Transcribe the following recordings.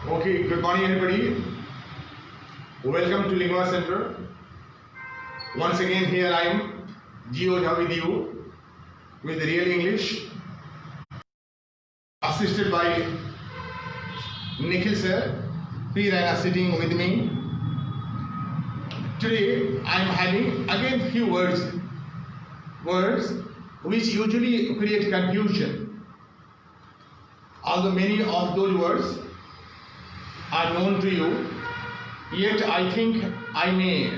Okay, good morning everybody. Welcome to Lingua Center. Once again here I am, Gio Jha with you, with Real English, assisted by Nikhil sir, P. Raina sitting with me. Today I am having again few words which usually create confusion. Although many of those words are known to you, yet I think I may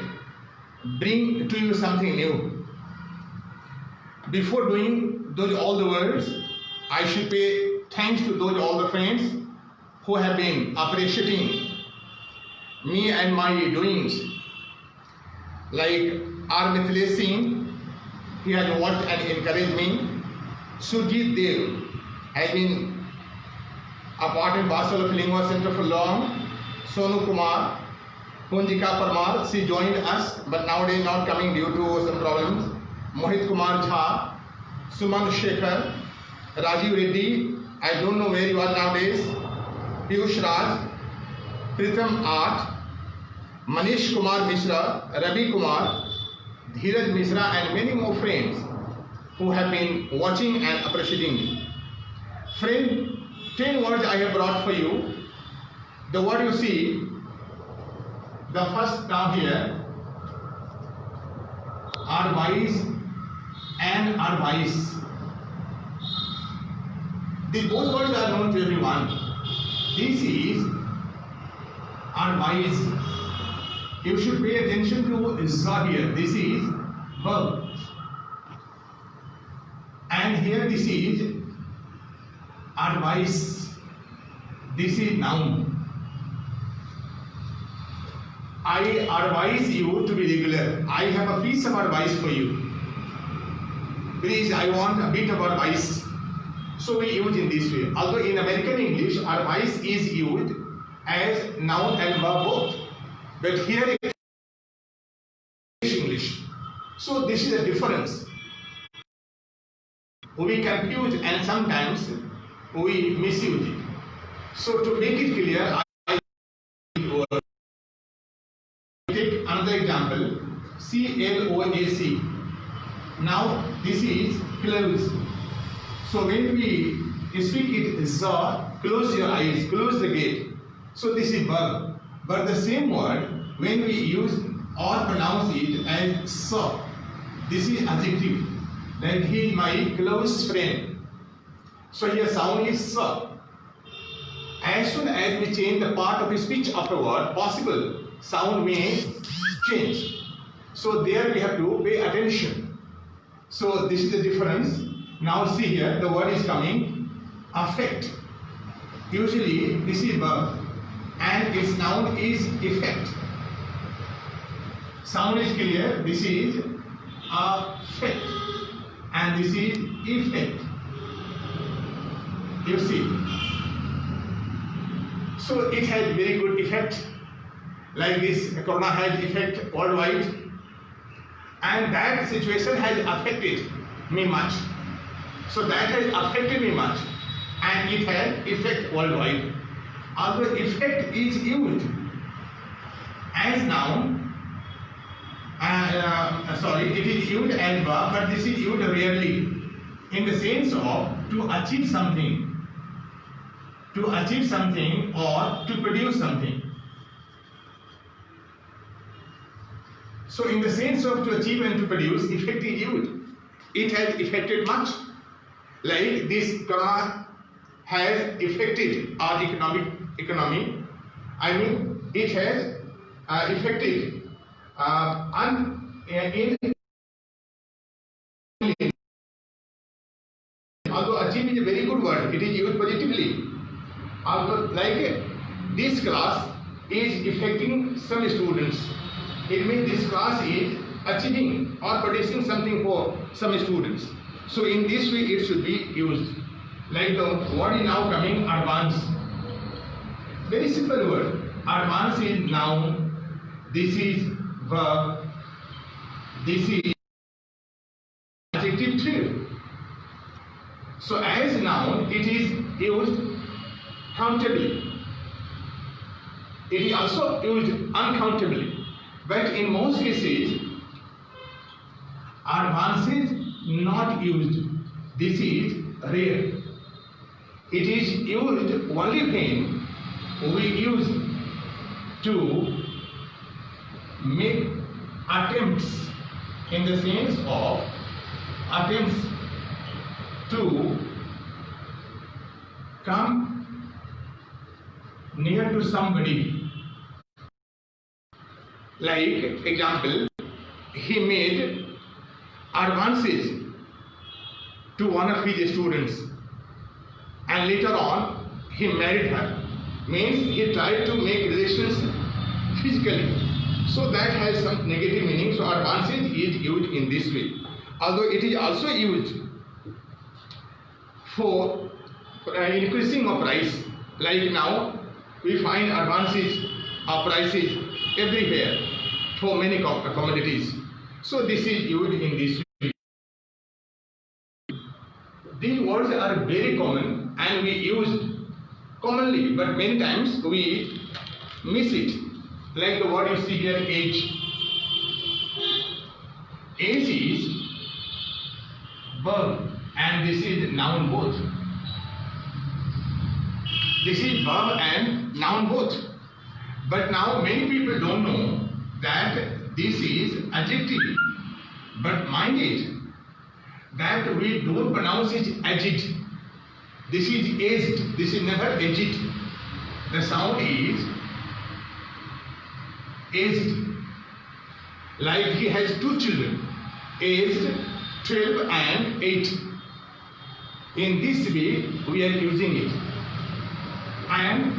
bring to you something new. Before doing all the words, I should pay thanks to all the friends who have been appreciating me and my doings. Like R. Mithilesh Singh, he has watched and encouraged me. Surjit Dev has been a part and parcel of Lingua Center for long. Sonu Kumar, Punjika Parmar, she joined us, but nowadays not coming due to some problems. Mohit Kumar Jha, Suman Shekhar, Rajiv Reddy, I don't know where you are nowadays. Piyush Raj, Pritham Art, Manish Kumar Mishra, Ravi Kumar, Dheeraj Mishra, and many more friends who have been watching and appreciating me. Friend, 10 words I have brought for you. The word you see, the first down here, are wise and are wise. Both words are known to everyone. This is are wise. You should pay attention to za here. This is verb. And here this is advice. This is noun. I advise you to be regular. I have a piece of advice for you. Please, I want a bit of advice. So we use in this way. Although in American English, advice is used as noun and verb both. But here in English. So this is a difference. We confuse and sometimes we misuse it. So to make it clear, I take another example. CLOAC. Now this is close. So when we speak it za, close your eyes, close the gate. So this is verb. But the same word, when we use or pronounce it as sa, this is adjective. Like he is my close friend. So here sound is sa. As soon as we change the part of speech afterward, possible sound may change. So there we have to pay attention. So this is the difference. Now see here, the word is coming affect. Usually this is verb and its noun is effect. Sound is clear. This is affect and this is effect. You see. So it has very good effect. Like this, Corona has effect worldwide. And that situation has affected me much. So that has affected me much. And it has effect worldwide. Although effect is used as noun, it is used as verb, but this is used rarely in the sense of to achieve something or to produce something. So in the sense of to achieve and to produce, effect is used. It has affected much. Like this corona has affected our economy. I mean, it has affected although achieve is a very good word, it is used positively. Although like this class is affecting some students, it means this class is achieving or producing something for some students. So in this way it should be used. Like the word is now coming advance. Very simple word. Advance is noun. This is verb. This is adjective too. So as noun it is used countably. It is also used uncountably, but in most cases, advances not used. This is rare. It is used only when we use to make attempts, in the sense of attempts to come near to somebody. Like example, he made advances to one of his students and later on he married her. Means he tried to make relations physically. So that has some negative meaning. So advances is used in this way. Although it is also used for increasing of price. Like now we find advances of prices everywhere for many commodities. So this is used in this way. These words are very common and we use commonly, but many times we miss it. Like the word you see here, age. Age is verb and this is noun both. This is verb and noun both. But now many people don't know that this is adjective. But mind it, that we don't pronounce it agit. This is aged. This is never agit. The sound is aged. Like he has two children, aged 12 and 8. In this way, we are using it. And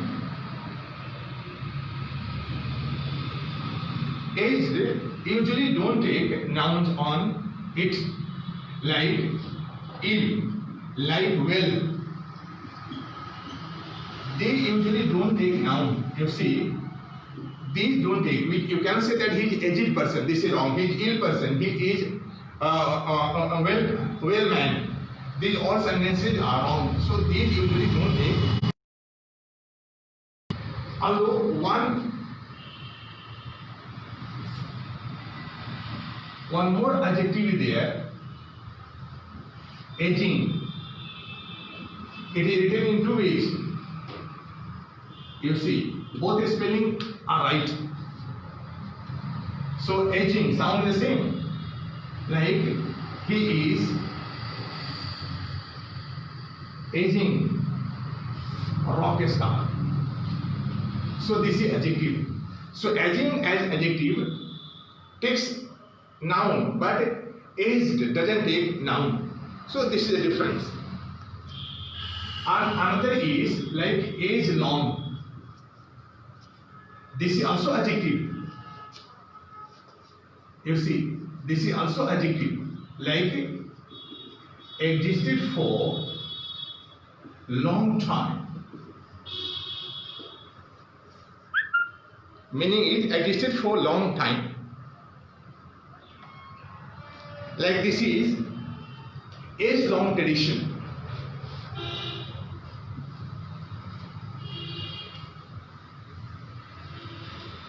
aged usually don't take nouns on it, like ill, like well. They usually don't take noun. You see, these don't take. You cannot say that he is aged person. This is wrong. He is ill person. He is well man. These all sentences are wrong. So these usually don't take. Although one more adjective is there, aging. It is written in two ways. You see, both spelling are right. So aging sound the same. Like he is aging rock star. So this is adjective. So aging as adjective takes noun, but aged doesn't take noun. So this is the difference. And another is like age long. This is also adjective. You see, this is also adjective. Like existed for long time. Meaning it existed for long time. Like this is age long tradition.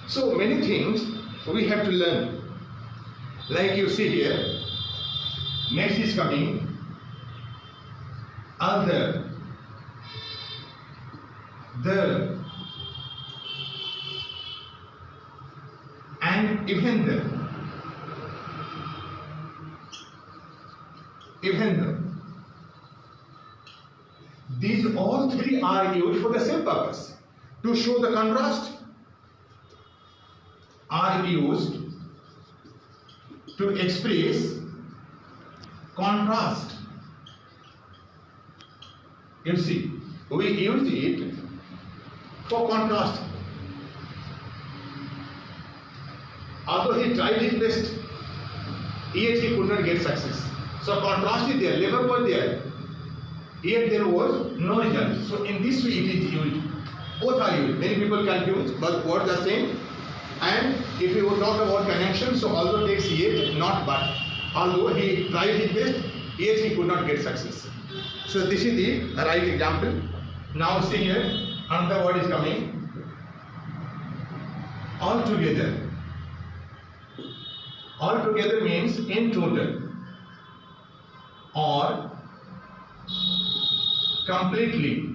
So many things we have to learn. Like you see here, next is coming other, the, and even the. These all three are used for the same purpose, to show the contrast. Are used to express contrast. You see, we use it for contrast. Although he tried his best, yet he could not get success. So contrast is there, labor was there, yet there was no result. So in this way it is used. Both are used. Many people confuse, but words are same. And if you would talk about connection, so although takes yet, not but. Although he tried his best, yet he could not get success. So this is the right example. Now see here, another word is coming. altogether. Altogether means in total or completely.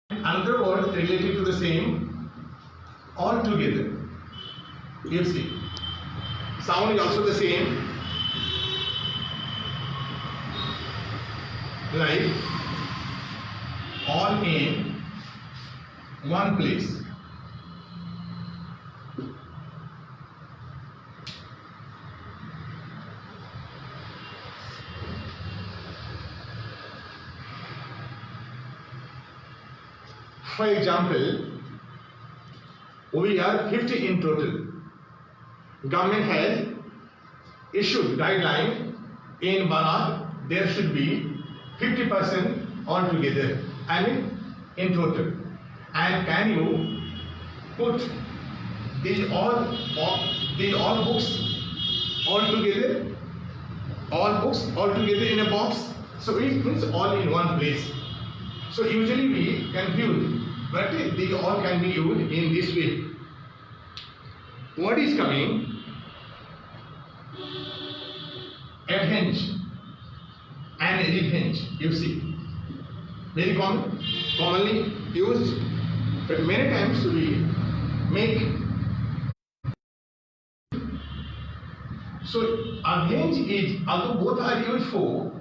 Another word related to the same, altogether. You see, sound is also the same, like all in one place. For example, we are 50 in total. Government has issued guideline in Bharat there should be 50% altogether, I mean in total. And can you put these all books all together? All books all together in a box? So it means all in one place. So usually we confuse, but they all can be used in this way. What is coming? Avenge and revenge, you see. Very commonly used, but many times we make. So avenge is, although both are used for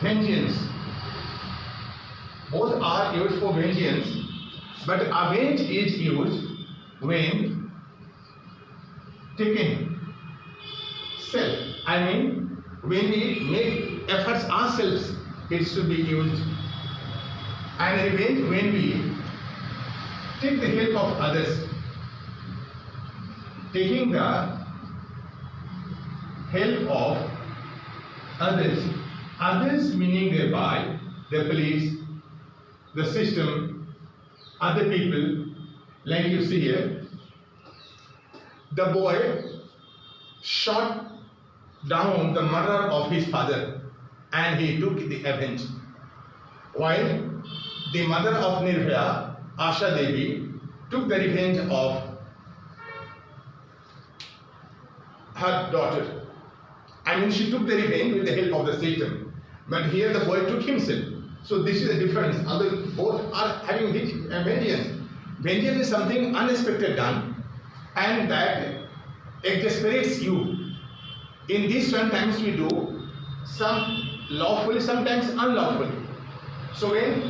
vengeance, both are used for vengeance, but avenge is used when taking self. I mean, when we make efforts ourselves, it should be used. And revenge when we take the help of others. Taking the help of others. Others meaning thereby the police, the system, other people, like you see here. The boy shot down the murderer of his father and he took the revenge. While the mother of Nirbhaya, Asha Devi, took the revenge of her daughter. I mean, she took the revenge with the help of the system. But here the boy took himself. So this is the difference. Although both are having vengeance. Vengeance is something unexpected done, and that exasperates you. In this sometimes we do some lawfully, sometimes unlawfully. So when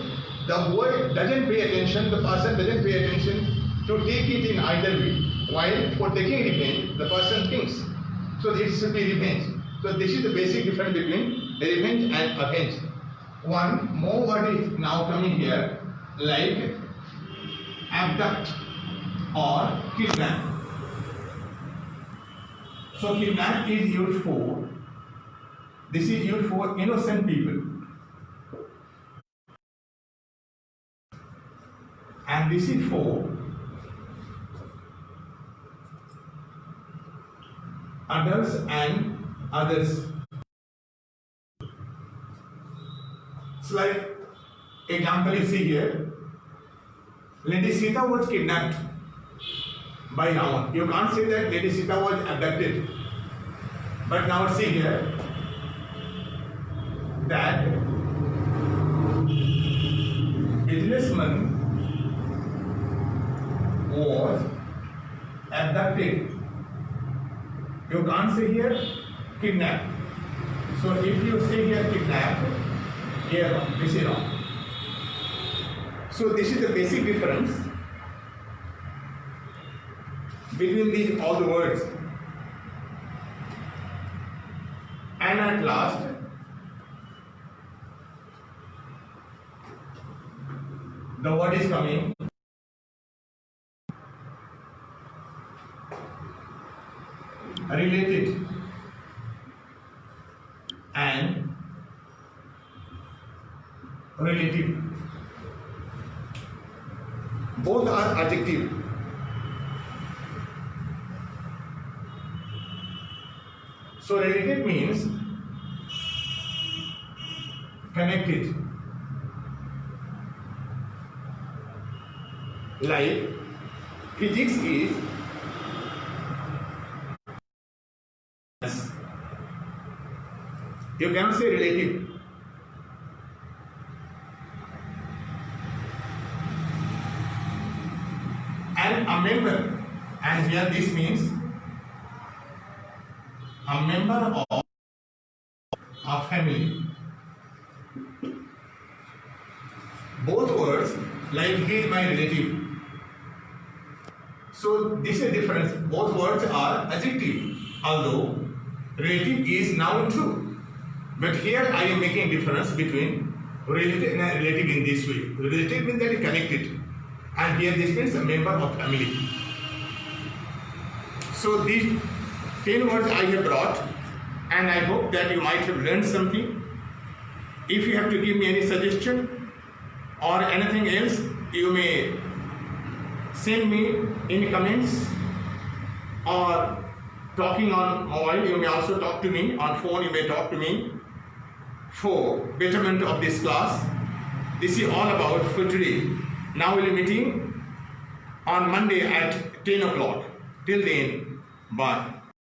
the boy doesn't pay attention, the person doesn't pay attention to take it in either way. While for taking revenge, the person thinks. So it should be revenge. So this is the basic difference between revenge and avenge. One more word is now coming here, like abduct or kidnap. So kidnap is used for, this is used for innocent people. And this is for adults and others. It's like example you see here. Lady Sita was kidnapped by Ravan. You can't say that Lady Sita was abducted. But now see here that businessman was abducted. You can't say here kidnapped. So if you say here kidnapped, here wrong, this is wrong. So this is the basic difference between these all the words. And at last, the word is coming related and relative. Both are adjective. So related means connected. Like physics is you cannot say relative. And a member, and here this means a member of a family. Both words, like he is my relative. So this is a difference. Both words are adjective, although relative is noun too. But here I am making difference between relative and relative in this way. Relative means that is connected, and here this means a member of family. So these 10 words I have brought, and I hope that you might have learned something. If you have to give me any suggestion or anything else, you may send me in comments, or talking on mobile, you may also talk to me on phone, you may talk to me for betterment of this class. This is all about for today. Now we'll be meeting on Monday at 10 o'clock. Till then, bye.